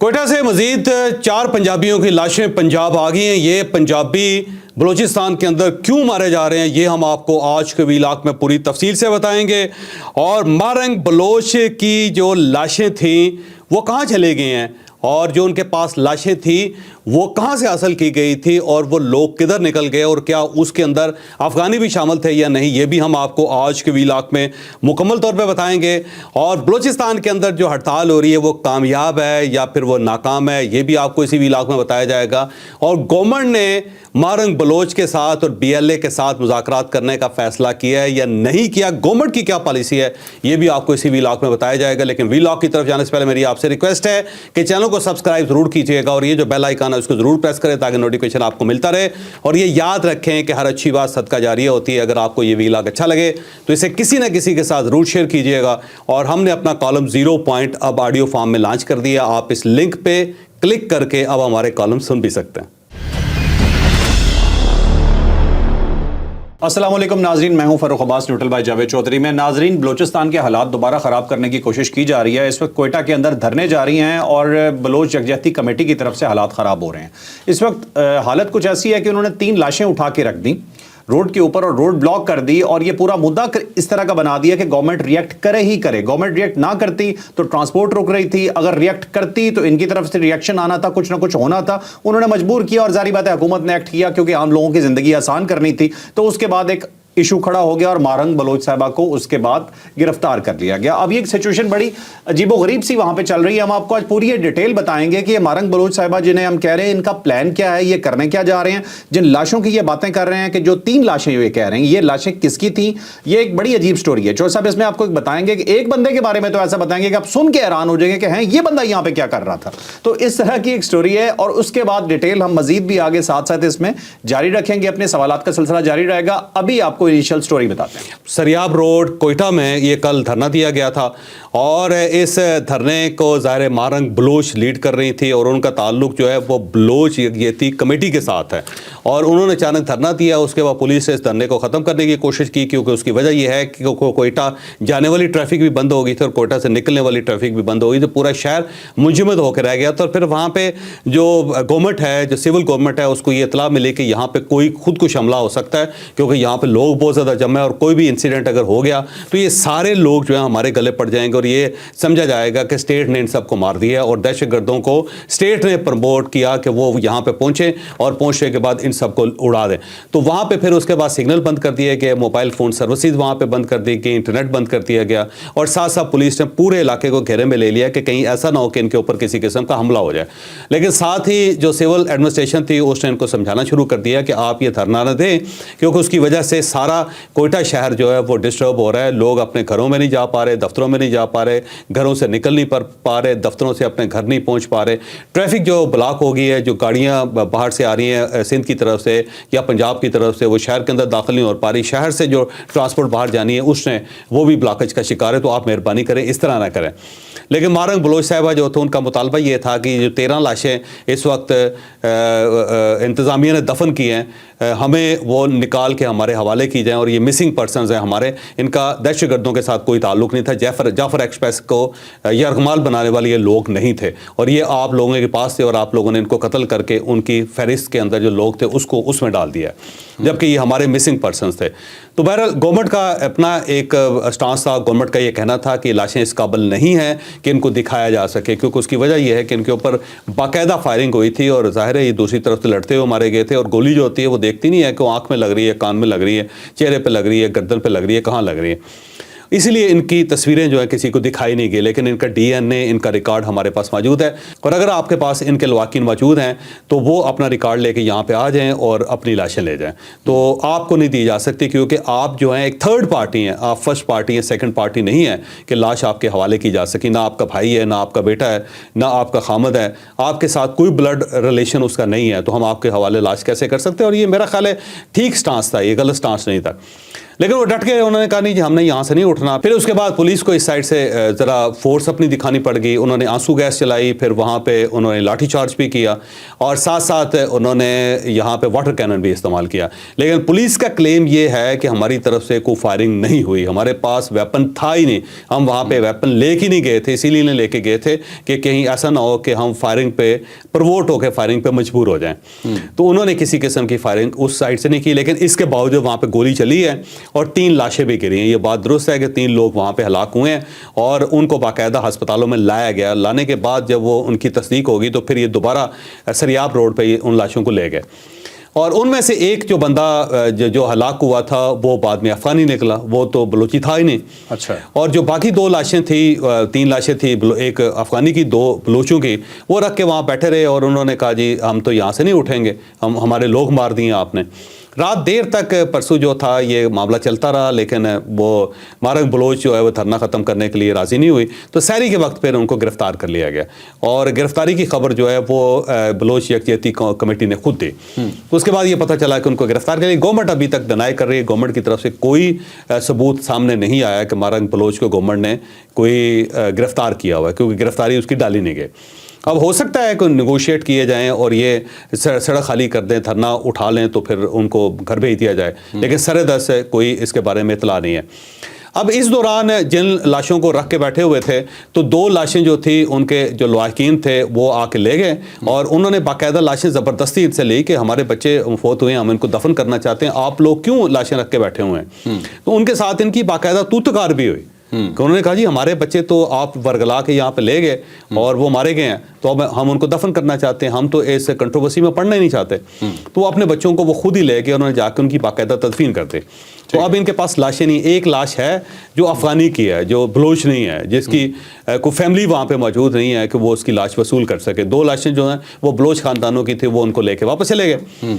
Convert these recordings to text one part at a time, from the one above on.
کوئٹہ سے مزید 4 پنجابیوں کی لاشیں پنجاب آ گئی ہیں۔ یہ پنجابی بلوچستان کے اندر کیوں مارے جا رہے ہیں یہ ہم آپ کو آج کے ویلاگ میں پوری تفصیل سے بتائیں گے۔ اور مارنگ بلوچ کی جو لاشیں تھیں وہ کہاں چلے گئے ہیں، اور جو ان کے پاس لاشیں تھیں وہ کہاں سے حاصل کی گئی تھی، اور وہ لوگ کدھر نکل گئے، اور کیا اس کے اندر افغانی بھی شامل تھے یا نہیں، یہ بھی ہم آپ کو آج کے ویلاگ میں مکمل طور پہ بتائیں گے۔ اور بلوچستان کے اندر جو ہڑتال ہو رہی ہے وہ کامیاب ہے یا پھر وہ ناکام ہے، یہ بھی آپ کو اسی ویلاگ میں بتایا جائے گا۔ اور گورنمنٹ نے مارنگ بلوچ کے ساتھ اور بی ایل اے کے ساتھ مذاکرات کرنے کا فیصلہ کیا ہے یا نہیں کیا، گورنمنٹ کی کیا پالیسی ہے، یہ بھی آپ کو اسی ویلاگ میں بتایا جائے گا۔ لیکن ویلاگ کی طرف جانے سے پہلے میری آپ سے ریکویسٹ ہے کہ چینل کو سبسکرائب ضرور کیجیے گا، اور یہ جو بیل آئیکن ہے اس کو ضرور پریس کریں تاکہ نوٹیفیکیشن آپ کو ملتا رہے۔ اور یہ یاد رکھیں کہ ہر اچھی بات صدقہ جاریہ ہوتی ہے۔ اگر آپ کو یہ ویلاگ اچھا لگے تو اسے کسی نہ کسی کے ساتھ ضرور شیئر کیجیے گا۔ اور ہم نے اپنا کالم 0 پوائنٹ اب آڈیو فارم میں لانچ کر دیا، آپ اس لنک پہ کلک کر کے اب ہمارے کالم سن بھی سکتے ہیں۔ السلام علیکم ناظرین، میں ہوں فاروق عباس، نیوٹرل بائی جاوید چودھری میں۔ ناظرین، بلوچستان کے حالات دوبارہ خراب کرنے کی کوشش کی جا رہی ہے۔ اس وقت کوئٹہ کے اندر دھرنے جاری ہیں اور بلوچ یکجہتی کمیٹی کی طرف سے حالات خراب ہو رہے ہیں۔ اس وقت حالت کچھ ایسی ہے کہ انہوں نے 3 لاشیں اٹھا کے رکھ دیں روڈ کے اوپر اور روڈ بلاک کر دی، اور یہ پورا مدعا اس طرح کا بنا دیا کہ گورنمنٹ ریئیکٹ کرے ہی کرے۔ گورنمنٹ ریئیکٹ نہ کرتی تو ٹرانسپورٹ رک رہی تھی، اگر ریئیکٹ کرتی تو ان کی طرف سے ریئیکشن آنا تھا، کچھ نہ کچھ ہونا تھا۔ انہوں نے مجبور کیا، اور ظاہری بات ہے حکومت نے ایکٹ کیا کیونکہ عام لوگوں کی زندگی آسان کرنی تھی۔ تو اس کے بعد ایک ایشو کھڑا ہو گیا اور مارنگ بلوچ صاحبہ کو اس کے بعد گرفتار کر لیا گیا۔ اب یہ سچویشن بڑی عجیب و غریب سی وہاں پہ چل رہی ہے۔ ہم آپ کو آج پوری یہ ڈیٹیل بتائیں گے کہ یہ مارنگ بلوچ صاحبہ جنہیں ہم کہہ رہے ہیں ان کا پلان کیا ہے، یہ کرنے کیا جا رہے ہیں، جن لاشوں کی یہ باتیں کر رہے ہیں کہ جو 3 لاشیں یہ کہہ رہے ہیں یہ لاشیں کس کی تھیں۔ یہ ایک بڑی عجیب سٹوری ہے۔ چور صاحب اس میں آپ کو بتائیں گے کہ ایک بندے کے بارے میں تو ایسا بتائیں گے کہ آپ سن کے حیران ہو جائیں گے کہ ہیں یہ بندہ یہاں پہ کیا کر رہا تھا۔ تو اس طرح کی ایک سٹوری ہے، اور اس کے بعد ڈیٹیل ہم مزید بھی آگے ساتھ ساتھ اس میں جاری رکھیں گے، اپنے سوالات کا سلسلہ جاری رہے گا۔ ابھی آپ کو انیشل سٹوری بتاتے ہیں۔ سریاب روڈ کوئٹہ میں یہ کل دھرنا دیا گیا تھا، اور اس دھرنے کو ظاہر مارنگ بلوچ لیڈ کر رہی تھی، اور ان کا تعلق جو ہے وہ بلوچ یکجہتی کمیٹی کے ساتھ ہے۔ اور انہوں نے اچانک دھرنا دیا، اس کے بعد پولیس نے اس دھرنے کو ختم کرنے کی کوشش کی، کیونکہ اس کی وجہ یہ ہے کہ کوئٹہ جانے والی ٹریفک بھی بند ہو گئی تھی اور کوئٹہ سے نکلنے والی ٹریفک بھی بند ہو گئی، تو پورا شہر منجمد ہو کے رہ گیا تھا۔ اور پھر وہاں پہ جو گورنمنٹ ہے، جو سول گورنمنٹ ہے، اس کو یہ اطلاع ملی کہ یہاں پہ کوئی خودکش حملہ ہو سکتا ہے، کیونکہ یہاں پہ لوگ بہت زیادہ جمع ہے، اور کوئی بھی انسیڈنٹ اگر ہو گیا تو یہ سارے لوگ جو ہیں ہمارے گلے پڑ جائیں گے، اور یہ سمجھا جائے گا کہ اسٹیٹ نے ان سب کو مار دیا ہے، اور دہشت گردوں کو اسٹیٹ نے پروموٹ کیا کہ وہ یہاں پہ پہنچیں، اور پہنچنے کے بعد ان سب کو اڑا دیں۔ تو وہاں پہ پھر اس کے بعد سگنل بند کر دیے گئے، موبائل فون سروسز وہاں پہ بند کر دی گئی، انٹرنیٹ بند کر دیا گیا، اور ساتھ ساتھ پولیس نے پورے علاقے کو گھیرے میں لے لیا کہ کہیں ایسا نہ ہو کہ ان کے اوپر کسی قسم کا حملہ ہو جائے۔ لیکن ساتھ ہی جو سول ایڈمنسٹریشن تھی اس نے ان کو سمجھانا شروع کر دیا کہ آپ یہ دھرنا نہ دیں، کیونکہ اس کی وجہ سے سارا کوئٹہ شہر جو ہے وہ ڈسٹرب ہو رہا ہے۔ لوگ اپنے گھروں میں نہیں جا پا رہے، دفتروں میں نہیں جا پا رہے، گھروں سے نکل نہیں پا رہے، دفتروں سے اپنے گھر نہیں پہنچ پا رہے، ٹریفک جو بلاک ہو گئی ہے، جو گاڑیاں باہر سے آ رہی ہیں سندھ کی طرف سے یا پنجاب کی طرف سے، وہ شہر کے اندر داخل نہیں ہو پا رہی، شہر سے جو ٹرانسپورٹ باہر جانی ہے اس نے وہ بھی بلاکج کا شکار ہے۔ تو آپ مہربانی کریں اس طرح نہ کریں۔ لیکن مارنگ بلوچ صاحبہ جو تھا ان کا مطالبہ یہ تھا کہ جو 13 لاشیں اس وقت انتظامیہ نے دفن کی ہیں، ہمیں وہ نکال کے ہمارے حوالے کی جائیں، اور یہ مسنگ پرسنز ہیں ہمارے، ان کا دہشت گردوں کے ساتھ کوئی تعلق نہیں تھا، جعفر ایکسپریس کو یرغمال بنانے والے یہ لوگ نہیں تھے، اور یہ آپ لوگوں کے پاس تھے، اور آپ لوگوں نے ان کو قتل کر کے ان کی فہرست کے اندر جو لوگ تھے اس میں ڈال دیا، جبکہ یہ ہمارے مسنگ پرسنز تھے۔ تو بہرحال گورنمنٹ کا اپنا ایک اسٹانس تھا، گورنمنٹ کا یہ کہنا تھا کہ لاشیں اس قابل نہیں ہیں کہ ان کو دکھایا جا سکے، کیونکہ اس کی وجہ یہ ہے کہ ان کے اوپر باقاعدہ فائرنگ ہوئی تھی، اور ظاہر ہے یہ دوسری طرف سے لڑتے ہوئے مارے گئے تھے، اور گولی جو ہوتی ہے وہ دیکھتی نہیں ہے کہ وہ آنکھ میں لگ رہی ہے، کان میں لگ رہی ہے، چہرے پہ لگ رہی ہے، گردن پہ لگ رہی ہے، کہاں لگ رہی ہے۔ اسی لیے ان کی تصویریں جو ہیں کسی کو دکھائی نہیں گئی، لیکن ان کا ڈی این اے، ان کا ریکارڈ ہمارے پاس موجود ہے، اور اگر آپ کے پاس ان کے لواحقین موجود ہیں تو وہ اپنا ریکارڈ لے کے یہاں پہ آ جائیں اور اپنی لاشیں لے جائیں۔ تو آپ کو نہیں دی جا سکتی، کیونکہ آپ جو ہیں ایک تھرڈ پارٹی ہیں، آپ فرسٹ پارٹی ہیں، سیکنڈ پارٹی نہیں ہیں کہ لاش آپ کے حوالے کی جا سکی۔ نہ آپ کا بھائی ہے، نہ آپ کا بیٹا ہے، نہ آپ کا خامد ہے، آپ کے ساتھ کوئی بلڈ ریلیشن اس کا نہیں ہے، تو ہم آپ کے حوالے لاش کیسے کر سکتے ہیں؟ اور یہ میرا خیال ہے ٹھیک سٹانس تھا، یہ غلط سٹانس نہیں تھا۔ لیکن وہ ڈٹ کے انہوں نے کہا نہیں جی ہم نے یہاں سے نہیں اٹھنا. پھر اس کے بعد پولیس کو اس سائڈ سے ذرا فورس اپنی دکھانی پڑ گئی. انہوں نے آنسو گیس چلائی, پھر وہاں پہ انہوں نے لاٹھی چارج بھی کیا, اور ساتھ ساتھ انہوں نے یہاں پہ واٹر کینن بھی استعمال کیا. لیکن پولیس کا کلیم یہ ہے کہ ہماری طرف سے کوئی فائرنگ نہیں ہوئی, ہمارے پاس ویپن تھا ہی نہیں, ہم وہاں پہ ویپن لے کے نہیں گئے تھے, اسی لیے نہیں لے کے گئے تھے کہ کہیں ایسا نہ ہو کہ ہم فائرنگ پہ پرووٹ ہو کے فائرنگ پہ مجبور ہو جائیں. تو انہوں نے کسی قسم کی فائرنگ اس سائڈ سے نہیں کی, لیکن اس کے باوجود وہاں پہ گولی چلی ہے اور 3 لاشیں بھی گری ہیں. یہ بات درست ہے کہ 3 لوگ وہاں پہ ہلاک ہوئے ہیں اور ان کو باقاعدہ ہسپتالوں میں لایا گیا. لانے کے بعد جب وہ ان کی تصدیق ہوگی تو پھر یہ دوبارہ سریاب روڈ پہ ان لاشوں کو لے گئے. اور ان میں سے ایک جو بندہ جو ہلاک ہوا تھا وہ بعد میں افغانی نکلا, وہ تو بلوچی تھا ہی نہیں. اچھا. اور جو باقی 2 لاشیں تھیں, 3 لاشیں تھیں, ایک افغانی کی 2 بلوچوں کی, وہ رکھ کے وہاں بیٹھے رہے اور انہوں نے کہا جی ہم تو یہاں سے نہیں اٹھیں گے, ہمارے لوگ مار دیے آپ نے. رات دیر تک پرسوں جو تھا یہ معاملہ چلتا رہا, لیکن وہ مارنگ بلوچ جو ہے وہ دھرنا ختم کرنے کے لیے راضی نہیں ہوئی. تو سحری کے وقت پھر ان کو گرفتار کر لیا گیا, اور گرفتاری کی خبر جو ہے وہ بلوچ یکجہتی کمیٹی نے خود دی. اس کے بعد یہ پتہ چلا کہ ان کو گرفتار کر لیا. گورنمنٹ ابھی تک ڈینائی کر رہی ہے, گورنمنٹ کی طرف سے کوئی ثبوت سامنے نہیں آیا کہ مارنگ بلوچ کو گورنمنٹ نے کوئی گرفتار کیا ہوا ہے, کیونکہ گرفتاری اس کی ڈالی نہیں گئی. اب ہو سکتا ہے کہ نیگوشیٹ کیے جائیں اور یہ سڑک خالی کر دیں, دھرنا اٹھا لیں تو پھر ان کو گھر بھیج دیا جائے, لیکن سر دست سے کوئی اس کے بارے میں اطلاع نہیں ہے. اب اس دوران جن لاشوں کو رکھ کے بیٹھے ہوئے تھے تو 2 لاشیں جو تھی ان کے جو لواحقین تھے وہ آ کے لے گئے, اور انہوں نے باقاعدہ لاشیں زبردستی ان سے لی کہ ہمارے بچے فوت ہوئے ہیں, ہم ان کو دفن کرنا چاہتے ہیں, آپ لوگ کیوں لاشیں رکھ کے بیٹھے ہوئے ہیں. تو ان کے ساتھ ان کی باقاعدہ توتکار بھی ہوئی کہ انہوں نے کہا جی ہمارے بچے تو آپ ورگلا کے یہاں پہ لے گئے اور وہ مارے گئے ہیں, تو اب ہم ان کو دفن کرنا چاہتے ہیں, ہم تو اس کنٹروورسی میں پڑھنا ہی نہیں چاہتے. تو اپنے بچوں کو وہ خود ہی لے کے انہوں نے جا کے ان کی باقاعدہ تدفین کر دی. تو اب ان کے پاس لاشیں نہیں, ایک لاش ہے جو افغانی کی ہے, جو بلوچ نہیں ہے, جس کی کوئی فیملی وہاں پہ موجود نہیں ہے کہ وہ اس کی لاش وصول کر سکے. 2 لاشیں جو ہیں وہ بلوچ خاندانوں کی تھی, وہ ان کو لے کے واپس چلے گئے.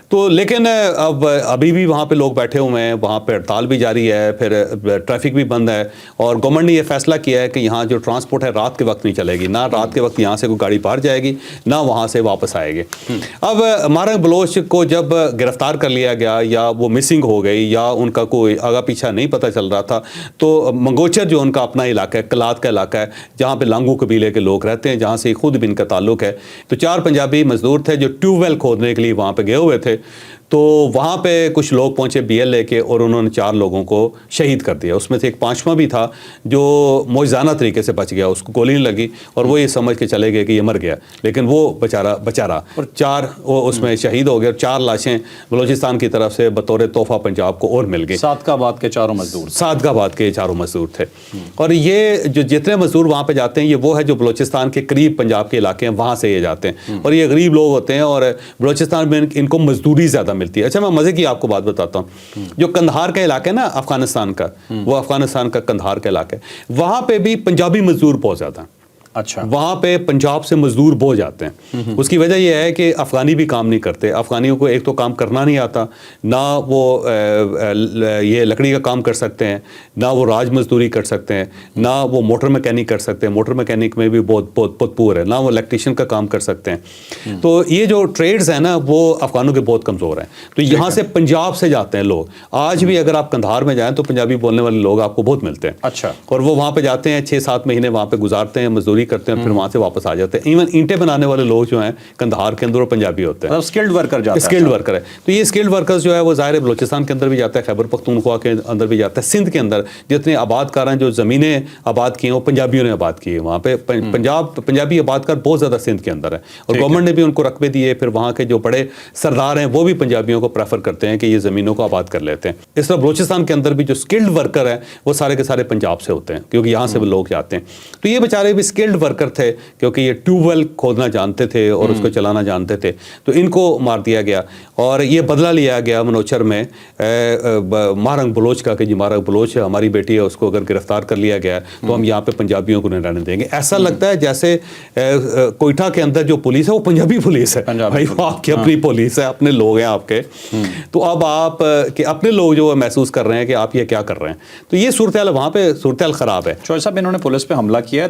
تو لیکن اب ابھی بھی وہاں پہ لوگ بیٹھے ہوئے ہیں, وہاں پہ ہڑتال بھی جاری ہے, پھر ٹریفک بھی بند ہے, اور گورنمنٹ نے یہ فیصلہ کیا ہے کہ یہاں جو ٹرانسپورٹ ہے رات کے وقت نہیں چلے گی, نہ رات کے وقت یہاں سے کوئی گاڑی باہر جائے گی, نہ وہاں سے واپس آئے گی. اب مارنگ بلوچ کو جب گرفتار کر لیا گیا یا وہ مسنگ ہو گئی یا ان کا کوئی آگا پیچھا نہیں پتہ چل رہا تھا, تو منگوچر جو ان کا اپنا علاقہ ہے, کلات کا علاقہ ہے, جہاں پہ لانگو قبیلے کے لوگ رہتے ہیں, جہاں سے خود بھی ان کا تعلق ہے, تو 4 پنجابی مزدور تھے جو ٹیوب ویل کھودنے کے لیے وہاں پہ گئے ہوئے تھے. تو وہاں پہ کچھ لوگ پہنچے BL لے کے, اور انہوں نے 4 لوگوں کو شہید کر دیا. اس میں سے ایک 5واں بھی تھا جو موجزانہ طریقے سے بچ گیا, اس کو گولی نہیں لگی اور وہ یہ سمجھ کے چلے گئے کہ یہ مر گیا, لیکن وہ بیچارہ بچا رہا, اور 4 وہ اس میں شہید ہو گئے. 4 لاشیں بلوچستان کی طرف سے بطور تحفہ پنجاب کو اور مل گئی. صادقآباد کے 4 مزدور, صادقآباد کے 4 مزدور تھے. اور یہ جو جتنے مزدور وہاں پہ جاتے ہیں یہ وہ ہے جو بلوچستان کے قریب پنجاب کے علاقے ہیں, وہاں سے یہ جاتے ہیں, اور یہ غریب لوگ ہوتے ہیں, اور بلوچستان میں ان کو مزدوری زیادہ ملتی ہے. اچھا میں مزے کی آپ کو بات بتاتا ہوں, جو کندھار کا علاقہ ہے نا افغانستان کا, وہ افغانستان کا کندھار کا علاقہ ہے, وہاں پہ بھی پنجابی مزدور بہت زیادہ ہیں. اچھا. وہاں پہ پنجاب سے مزدور بہت جاتے ہیں. اس کی وجہ یہ ہے کہ افغانی بھی کام نہیں کرتے, افغانیوں کو ایک تو کام کرنا نہیں آتا, نہ وہ یہ لکڑی کا کام کر سکتے ہیں, نہ وہ راج مزدوری کر سکتے ہیں, نہ وہ موٹر میکینک کر سکتے ہیں, موٹر میکینک میں بھی بہت پور ہے, نہ وہ الیکٹریشین کا کام کر سکتے ہیں. تو یہ جو ٹریڈز ہیں نا وہ افغانوں کے بہت کمزور ہیں. تو یہاں سے پنجاب سے جاتے ہیں لوگ. آج بھی اگر آپ کندھار میں جائیں تو پنجابی بولنے والے لوگ آپ کو بہت ملتے ہیں. اچھا. اور وہ وہاں پہ جاتے ہیں, 6-7 مہینے وہاں پہ گزارتے ہیں, مزدوری کرتے ہیں, پھر وہاں سے واپس آ جاتے ہیں. ایون اینٹیں بنانے والے لوگ جو ہیں کندھار کے اندر وہ پنجابی ہوتے ہیں, اسکلڈ ورکر جاتے ہیں. اسکلڈ ورکر ہے. تو یہ اسکلڈ ورکرز جو ہے وہ ظاہر ہے بلوچستان کے اندر بھی جاتا ہے, خیبر پختونخوا کے اندر بھی جاتا ہے, سندھ کے اندر جتنے آباد کار ہیں جو زمینیں آباد کی ہیں وہ پنجابیوں نے آباد کی ہیں. وہاں پہ پنجابی آباد کار بہت زیادہ سندھ کے اندر ہے, اور گورنمنٹ نے بھی ان کو رقبے دیے. پھر وہاں کے جو بڑے سردار ہیں وہ بھی پنجابیوں کو پریفر کرتے ہیں کہ یہ زمینوں کو آباد کر لیتے ہیں. اس طرح بلوچستان کے اندر بھی جو اسکلڈ ورکر ہیں وہ سارے کے سارے پنجاب سے ہوتے ہیں, کیونکہ یہاں سے وہ لوگ جاتے ہیں. تو یہ بیچارے بھی اسکلڈ ورکر تھے کیونکہ یہ ٹیوب ویل کھودنا جانتے تھے اور اس کو چلانا جانتے تھے. تو ان کو مار دیا گیا, اور یہ بدلہ لیا گیا منوچر میں مارنگ بلوچ کا کہ جی مارنگ بلوچ ہماری بیٹی ہے, اس کو اگر گرفتار کر لیا گیا تو ہم یہاں پہ پنجابیوں کو نہیں رہنے دیں گے. ایسا لگتا ہے جیسے کوئٹہ کے اندر جو پولیس ہے وہ پنجابی پولیس ہے. بھائی وہ آپ کی اپنی پولیس ہے, اپنے لوگ ہیں آپ کے. تو اب آپ کہ اپنے لوگ جو محسوس کر رہے ہیں کہ آپ یہ کیا کر رہے ہیں. تو یہ صورتحال وہاں پہ صورتحال خراب ہے. شعیب صاحب انہوں نے پولیس پہ حملہ کیا ہے,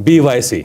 BYC।